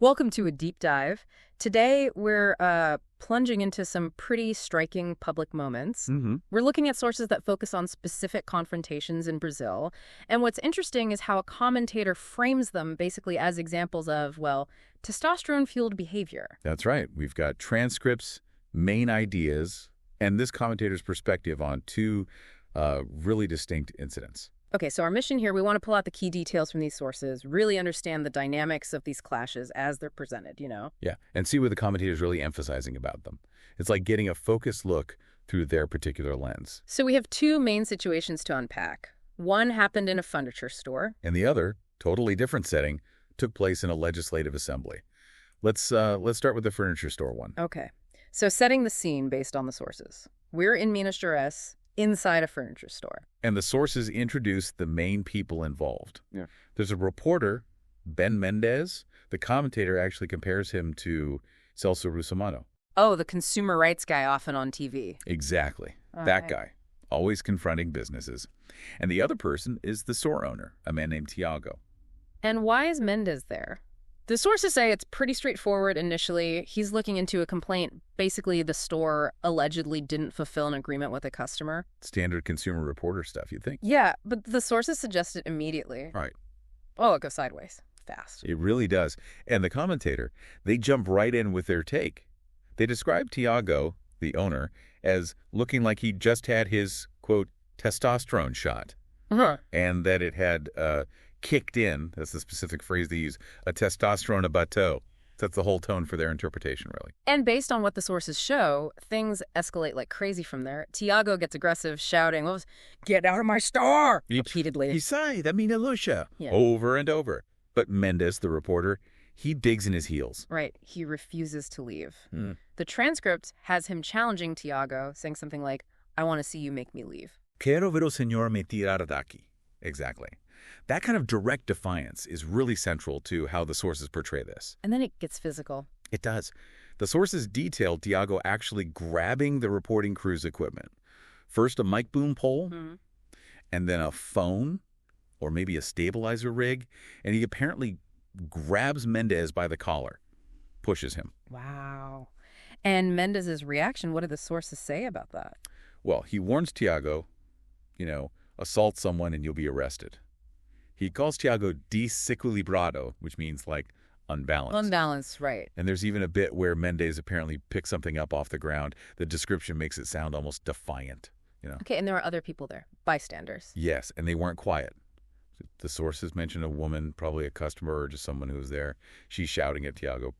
Welcome to a deep dive. Today, we're plunging into some pretty striking public moments. We're looking at sources that focus on specific confrontations in Brazil. And what's interesting is how a commentator frames them basically as examples of, well, testosterone-fueled behavior. That's right. We've got transcripts, main ideas, and this commentator's perspective on two really distinct incidents. Okay, so our mission here, we want to pull out the key details from these sources, really understand the dynamics of these clashes as they're presented, you know? Yeah, and see what the commentator's really emphasizing about them. It's like getting a focused look through their particular lens. So we have two main situations to unpack. One happened in a furniture store. And the other, totally different setting, took place in a legislative assembly. Let's start with the furniture store one. Okay, so setting the scene based on the sources. We're in Minas Gerais, inside a furniture store. And the sources introduce the main people involved. Yeah. There's a reporter, Ben Mendez. The commentator actually compares him to Celso Russomano. Oh, the consumer rights guy often on TV. Exactly. That guy. Always confronting businesses. And the other person is the store owner, a man named Tiago. And why is Mendez there? The sources say it's pretty straightforward initially. He's looking into a complaint. Basically, the store allegedly didn't fulfill an agreement with a customer. Standard consumer reporter stuff, you'd think. Yeah, but the sources suggest it immediately. Right. Oh, it goes sideways. Fast. It really does. And the commentator, they jump right in with their take. They describe Tiago, the owner, as looking like he just had his, quote, testosterone shot. And that it had kicked in, that's the specific phrase they use, a testosterone bateau. That's the whole tone for their interpretation, really. And based on what the sources show, things escalate like crazy from there. Tiago gets aggressive, shouting, "Get out of my store!" repeatedly. Isai, that mean Alusha. Yeah. Over and over. But Mendez, the reporter, he digs in his heels. Right. He refuses to leave. The transcript has him challenging Tiago, saying something like, "I want to see you make me leave." Quiero ver o señor me tirar de aquí. Exactly. That kind of direct defiance is really central to how the sources portray this. And then it gets physical. It does. The sources detail Tiago actually grabbing the reporting crew's equipment. First a mic boom pole, and then a phone, or maybe a stabilizer rig, and he apparently grabs Mendez by the collar, pushes him. Wow. And Mendez's reaction, what do the sources say about that? Well, he warns Tiago, assault someone and you'll be arrested. He calls Tiago desequilibrado, which means like unbalanced. Unbalanced, right. And there's even a bit where Mendez apparently picks something up off the ground. The description makes it sound almost defiant, Okay, and there are other people there, bystanders. Yes, and they weren't quiet. The sources mention a woman, probably a customer or just someone who was there. She's shouting at Tiago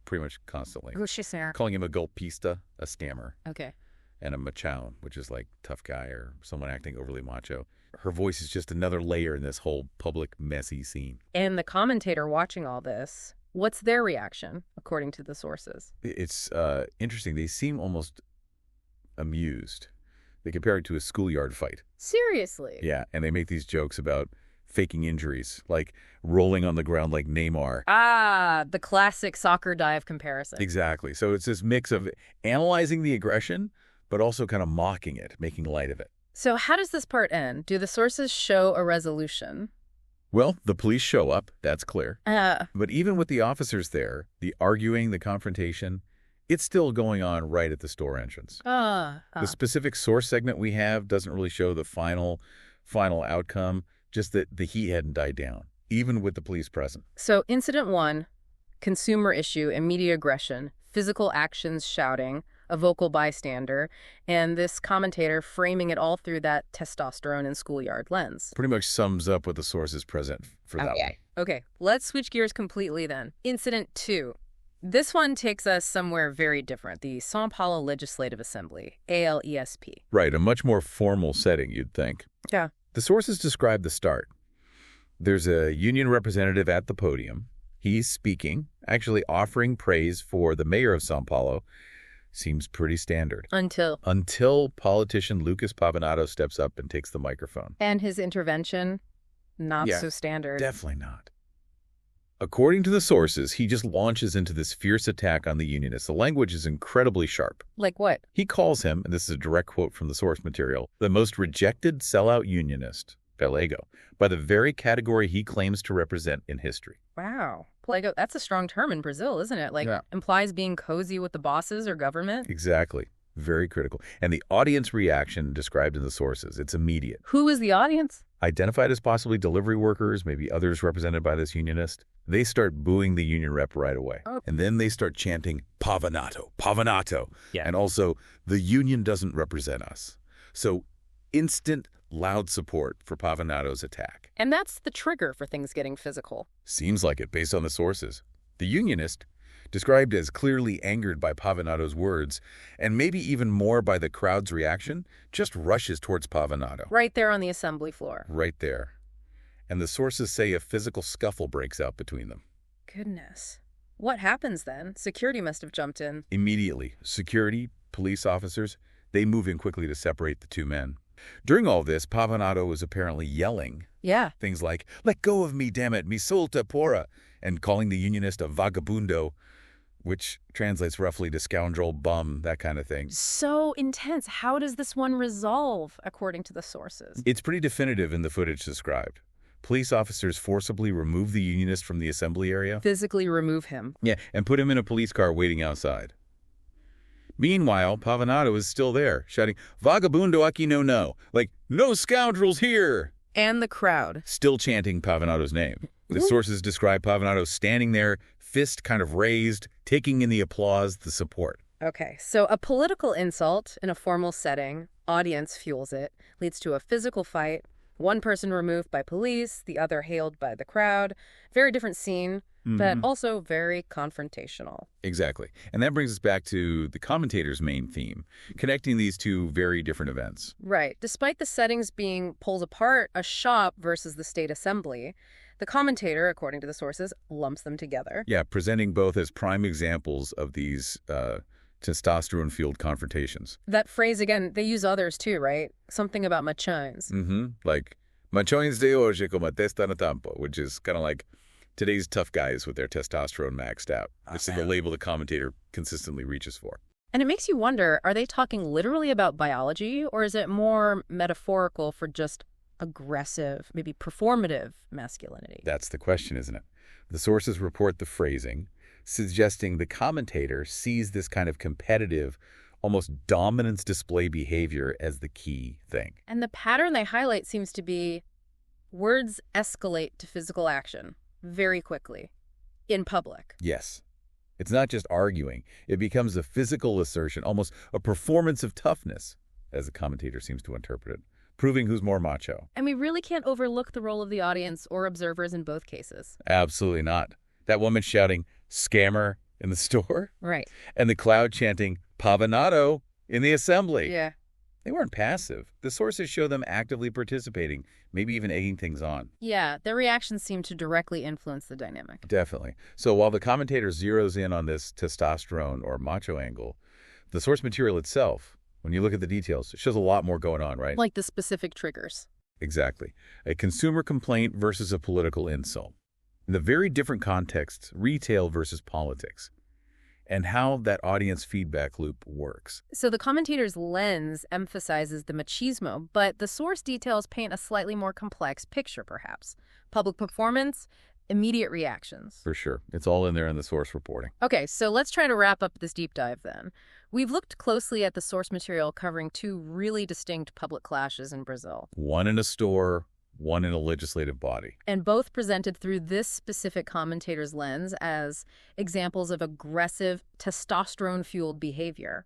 pretty much constantly. Who's she saying? Calling him a golpista, a scammer. Okay. And a machão, which is like tough guy or someone acting overly macho. Her voice is just another layer in this whole public, messy scene. And the commentator watching all this, what's their reaction, according to the sources? It's interesting. They seem almost amused. They compare it to a schoolyard fight. Seriously? Yeah, and they make these jokes about faking injuries, like rolling on the ground like Neymar. Ah, the classic soccer dive comparison. Exactly. So it's this mix of analyzing the aggression, but also kind of mocking it, making light of it. So how does this part end? Do the sources show a resolution? Well, the police show up, that's clear. But even with the officers there, the arguing, the confrontation, it's still going on right at the store entrance. The specific source segment we have doesn't really show the final outcome, just that the heat hadn't died down, even with the police present. So incident one, consumer issue, immediate aggression, physical actions, shouting, a vocal bystander, and this commentator framing it all through that testosterone and schoolyard lens. Pretty much sums up what the sources present for that one. Okay, let's switch gears completely then. Incident two. This one takes us somewhere very different, the São Paulo Legislative Assembly, ALESP. Right, a much more formal setting, you'd think. Yeah. The sources describe the start. There's a union representative at the podium. He's speaking, actually offering praise for the mayor of São Paulo. Seems pretty standard. Until politician Lucas Pavanato steps up and takes the microphone. And his intervention, not so standard. Definitely not. According to the sources, he just launches into this fierce attack on the unionists. The language is incredibly sharp. Like what? He calls him, and this is a direct quote from the source material, the most rejected sellout unionist pelego, by the very category he claims to represent in history. Wow. Pelego, that's a strong term in Brazil, isn't it? Like, Yeah. implies being cozy with the bosses or government? Exactly. Very critical. And the audience reaction described in the sources, it's immediate. Who is the audience? Identified as possibly delivery workers, maybe others represented by this unionist, they start booing the union rep right away. Oh. And then they start chanting, Pavanato, Pavanato. Yeah. And also, the union doesn't represent us. So instant, loud support for Pavanato's attack. And that's the trigger for things getting physical. Seems like it based on the sources. The unionist, described as clearly angered by Pavanato's words, and maybe even more by the crowd's reaction, just rushes towards Pavanato. Right there on the assembly floor. Right there. And the sources say a physical scuffle breaks out between them. Goodness. What happens then? Security must have jumped in. Immediately, security, police officers, they move in quickly to separate the two men. During all this, Pavanato was apparently yelling. Yeah. Things like, "Let go of me, damn it, mi solta porra," and calling the unionist a vagabundo, which translates roughly to scoundrel, bum, that kind of thing. So intense. How does this one resolve, according to the sources? It's pretty definitive in the footage described. Police officers forcibly remove the unionist from the assembly area. Physically remove him. Yeah, and put him in a police car waiting outside. Meanwhile, Pavanato is still there, shouting, "Vagabundo aquí no," like, "No scoundrels here!" And the crowd. Still chanting Pavanato's name. The sources describe Pavanato standing there, fist kind of raised, taking in the applause, the support. Okay, so a political insult in a formal setting, audience fuels it, leads to a physical fight, one person removed by police, the other hailed by the crowd. Very different scene, but also very confrontational. Exactly. And that brings us back to the commentator's main theme, connecting these two very different events. Right. Despite the settings being pulled apart, a shop versus the state assembly, the commentator, according to the sources, lumps them together. Yeah, presenting both as prime examples of these testosterone-fueled confrontations. That phrase, again, they use others too, right? Something about machões. Like, machões de hoje como testa no tampo, which is kind of like today's tough guys with their testosterone maxed out. This is the label the commentator consistently reaches for. And it makes you wonder, are they talking literally about biology, or is it more metaphorical for just aggressive, maybe performative masculinity? That's the question, isn't it? The sources report the phrasing, suggesting the commentator sees this kind of competitive, almost dominance display behavior as the key thing. And the pattern they highlight seems to be words escalate to physical action very quickly in public. Yes. It's not just arguing. It becomes a physical assertion, almost a performance of toughness, as the commentator seems to interpret it, proving who's more macho. And we really can't overlook the role of the audience or observers in both cases. Absolutely not. That woman shouting, "Scammer," in the store. Right. And the crowd chanting, "Pavanato," in the assembly. Yeah. They weren't passive. The sources show them actively participating, maybe even egging things on. Yeah, their reactions seem to directly influence the dynamic. Definitely. So while the commentator zeroes in on this testosterone or macho angle, the source material itself, when you look at the details, it shows a lot more going on, right? Like the specific triggers. Exactly. A consumer complaint versus a political insult. In the very different contexts, retail versus politics, and how that audience feedback loop works. So the commentator's lens emphasizes the machismo, but the source details paint a slightly more complex picture, perhaps. Public performance, immediate reactions. For sure. It's all in there in the source reporting. Okay, so let's try to wrap up this deep dive then. We've looked closely at the source material covering two really distinct public clashes in Brazil. One in a store, one in a legislative body. And both presented through this specific commentator's lens as examples of aggressive, testosterone-fueled behavior,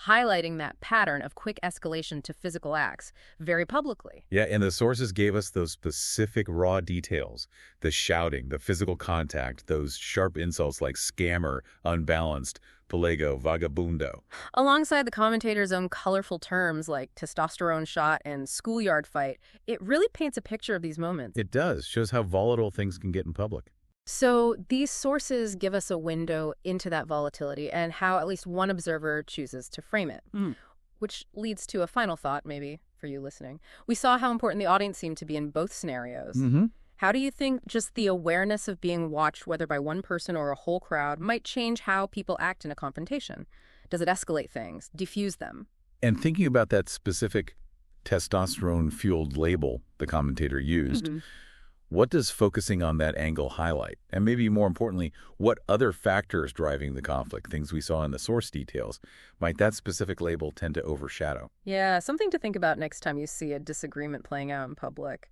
highlighting that pattern of quick escalation to physical acts very publicly. Yeah, and the sources gave us those specific raw details, the shouting, the physical contact, those sharp insults like scammer, unbalanced, pelego, vagabundo. Alongside the commentator's own colorful terms like testosterone shot and schoolyard fight, it really paints a picture of these moments. It does. Shows how volatile things can get in public. So these sources give us a window into that volatility and how at least one observer chooses to frame it, which leads to a final thought maybe for you listening. We saw how important the audience seemed to be in both scenarios. How do you think just the awareness of being watched, whether by one person or a whole crowd, might change how people act in a confrontation? Does it escalate things, diffuse them? And thinking about that specific testosterone-fueled label the commentator used. What does focusing on that angle highlight? And maybe more importantly, what other factors driving the conflict, things we saw in the source details, might that specific label tend to overshadow? Yeah, something to think about next time you see a disagreement playing out in public.